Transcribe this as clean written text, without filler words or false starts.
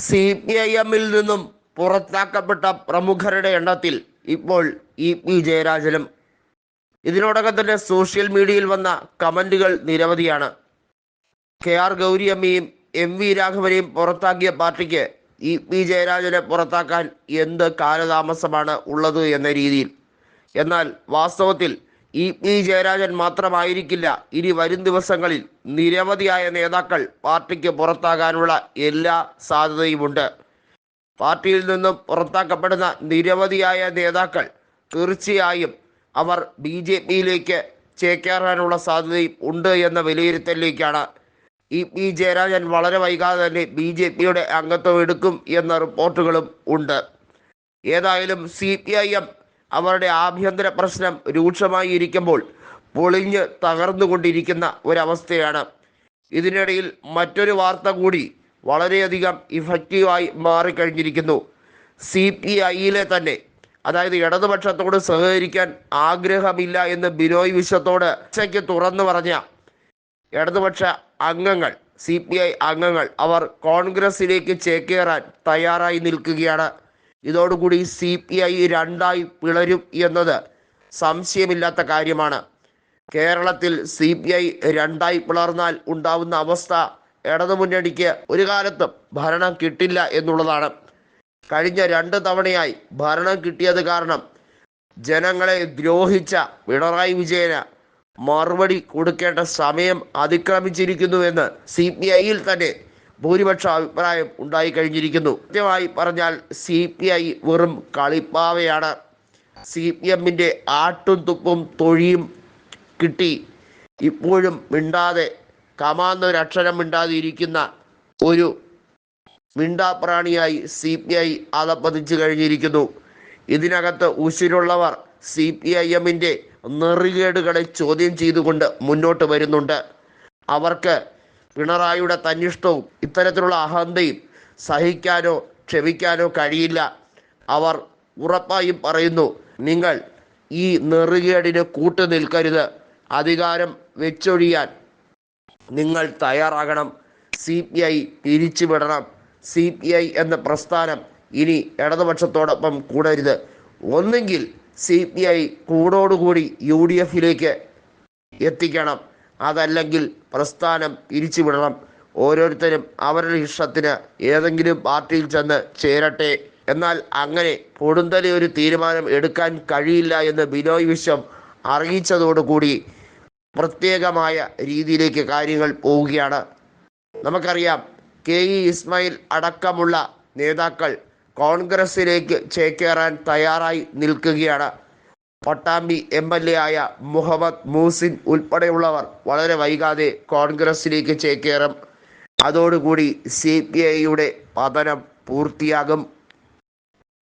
CPIM-ൽ നിന്നും പുറത്താക്കപ്പെട്ട പ്രമുഖരുടെ എണ്ണത്തിൽ ഇപ്പോൾ EP ജയരാജനും. ഇതിനോടകം തന്നെ സോഷ്യൽ മീഡിയയിൽ വന്ന കമന്റുകൾ നിരവധിയാണ്. KR ഗൗരിയമ്മയും MV രാഘവനെയും പുറത്താക്കിയ പാർട്ടിക്ക് EP ജയരാജനെ പുറത്താക്കാൻ എന്ത് കാലതാമസമാണ് ഉള്ളത് എന്ന രീതിയിൽ. എന്നാൽ വാസ്തവത്തിൽ EP ജയരാജൻ മാത്രമായിരിക്കില്ല ഇനി വരും ദിവസങ്ങളിൽ നിരവധിയായ നേതാക്കൾ പാർട്ടിക്ക് പുറത്താകാനുള്ള എല്ലാ സാധ്യതയുമുണ്ട്. പാർട്ടിയിൽ നിന്നും പുറത്താക്കപ്പെടുന്ന നിരവധിയായ നേതാക്കൾ തീർച്ചയായും അവർ BJPയിലേക്ക് ചേക്കേറാനുള്ള സാധ്യതയും ഉണ്ട് എന്ന വിലയിരുത്തലിലേക്കാണ്. EP ജയരാജൻ വളരെ വൈകാതെ തന്നെ BJPയുടെ അംഗത്വം എടുക്കും എന്ന റിപ്പോർട്ടുകളും ഉണ്ട്. ഏതായാലും CPIM അവരുടെ ആഭ്യന്തര പ്രശ്നം രൂക്ഷമായി ഇരിക്കുമ്പോൾ പൊളിഞ്ഞ് തകർന്നുകൊണ്ടിരിക്കുന്ന ഒരവസ്ഥയാണ്. ഇതിനിടയിൽ മറ്റൊരു വാർത്ത കൂടി വളരെയധികം ഇഫക്റ്റീവായി മാറിക്കഴിഞ്ഞിരിക്കുന്നു. CPIയിലെ തന്നെ, അതായത് ഇടതുപക്ഷത്തോട് സഹകരിക്കാൻ ആഗ്രഹമില്ല എന്ന് ബിനോയ് വിശ്വത്തോട് ഉച്ചയ്ക്ക് തുറന്നു പറഞ്ഞ ഇടതുപക്ഷ അംഗങ്ങൾ, CPI അംഗങ്ങൾ, അവർ കോൺഗ്രസിലേക്ക് ചേക്കേറാൻ തയ്യാറായി നിൽക്കുകയാണ്. ഇതോടുകൂടി CPI രണ്ടായി പിളരും എന്നത് സംശയമില്ലാത്ത കാര്യമാണ്. കേരളത്തിൽ CPI രണ്ടായി പിളർന്നാൽ ഉണ്ടാവുന്ന അവസ്ഥ ഇടതുമുന്നണിക്ക് ഒരു കാലത്തും ഭരണം കിട്ടില്ല എന്നുള്ളതാണ്. കഴിഞ്ഞ 2 തവണയായി ഭരണം കിട്ടിയത് കാരണം ജനങ്ങളെ ദ്രോഹിച്ച പിണറായി വിജയന് മറുപടി കൊടുക്കേണ്ട സമയം അതിക്രമിച്ചിരിക്കുന്നുവെന്ന് CPIയിൽ തന്നെ ഭൂരിപക്ഷ അഭിപ്രായം ഉണ്ടായി കഴിഞ്ഞിരിക്കുന്നു. കൃത്യമായി പറഞ്ഞാൽ CPI വെറും കളിപ്പാവയാണ്. CPMന്റെ ആട്ടും തുപ്പും തൊഴിയും കിട്ടി ഇപ്പോഴും മിണ്ടാതെ, കമാന്നൊരക്ഷരം മിണ്ടാതെ ഇരിക്കുന്ന ഒരു മിണ്ടാപ്രാണിയായി CPI അതപ്പതിച്ചു കഴിഞ്ഞിരിക്കുന്നു. ഇതിനകത്ത് ഉശിരുള്ളവർ CPIMന്റെ നെറികേടുകളെ ചോദ്യം ചെയ്തുകൊണ്ട് മുന്നോട്ട് വരുന്നുണ്ട്. അവർക്ക് പിണറായിയുടെ തന്നിഷ്ടവും ഇത്തരത്തിലുള്ള അഹന്തയും സഹിക്കാനോ ക്ഷമിക്കാനോ കഴിയില്ല. അവർ ഉറപ്പായും പറയുന്നു, നിങ്ങൾ ഈ നെറികേടിന് കൂട്ടു നിൽക്കരുത്, അധികാരം വെച്ചൊഴിയാൻ നിങ്ങൾ തയ്യാറാകണം, CPI പിരിച്ചുവിടണം, CPI എന്ന പ്രസ്ഥാനം ഇനി ഇടതുപക്ഷത്തോടൊപ്പം കൂടരുത്, ഒന്നെങ്കിൽ CPI കൂടോടുകൂടി UDFിലേക്ക് എത്തിക്കണം, അതല്ലെങ്കിൽ പ്രസ്ഥാനം പിരിച്ചുവിടണം, ഓരോരുത്തരും അവരുടെ ഇഷ്ടത്തിന് ഏതെങ്കിലും പാർട്ടിയിൽ ചെന്ന് ചേരട്ടെ. എന്നാൽ അങ്ങനെ പൊടുന്നനെ ഒരു തീരുമാനം എടുക്കാൻ കഴിയില്ല എന്ന് ബിനോയ് വിശ്വം അറിയിച്ചതോടുകൂടി പ്രത്യേകമായ രീതിയിലേക്ക് കാര്യങ്ങൾ പോവുകയാണ്. നമുക്കറിയാം, KE ഇസ്മായിൽ അടക്കമുള്ള നേതാക്കൾ കോൺഗ്രസിലേക്ക് ചേക്കേറാൻ തയ്യാറായി നിൽക്കുകയാണ്. പട്ടാമ്പി MLA ആയ മുഹമ്മദ് മൂസിൻ ഉൾപ്പെടെയുള്ളവർ വളരെ വൈകാതെ കോൺഗ്രസിലേക്ക് ചേക്കേറും. അതോടുകൂടി CPIയുടെ പതനം പൂർത്തിയാകും.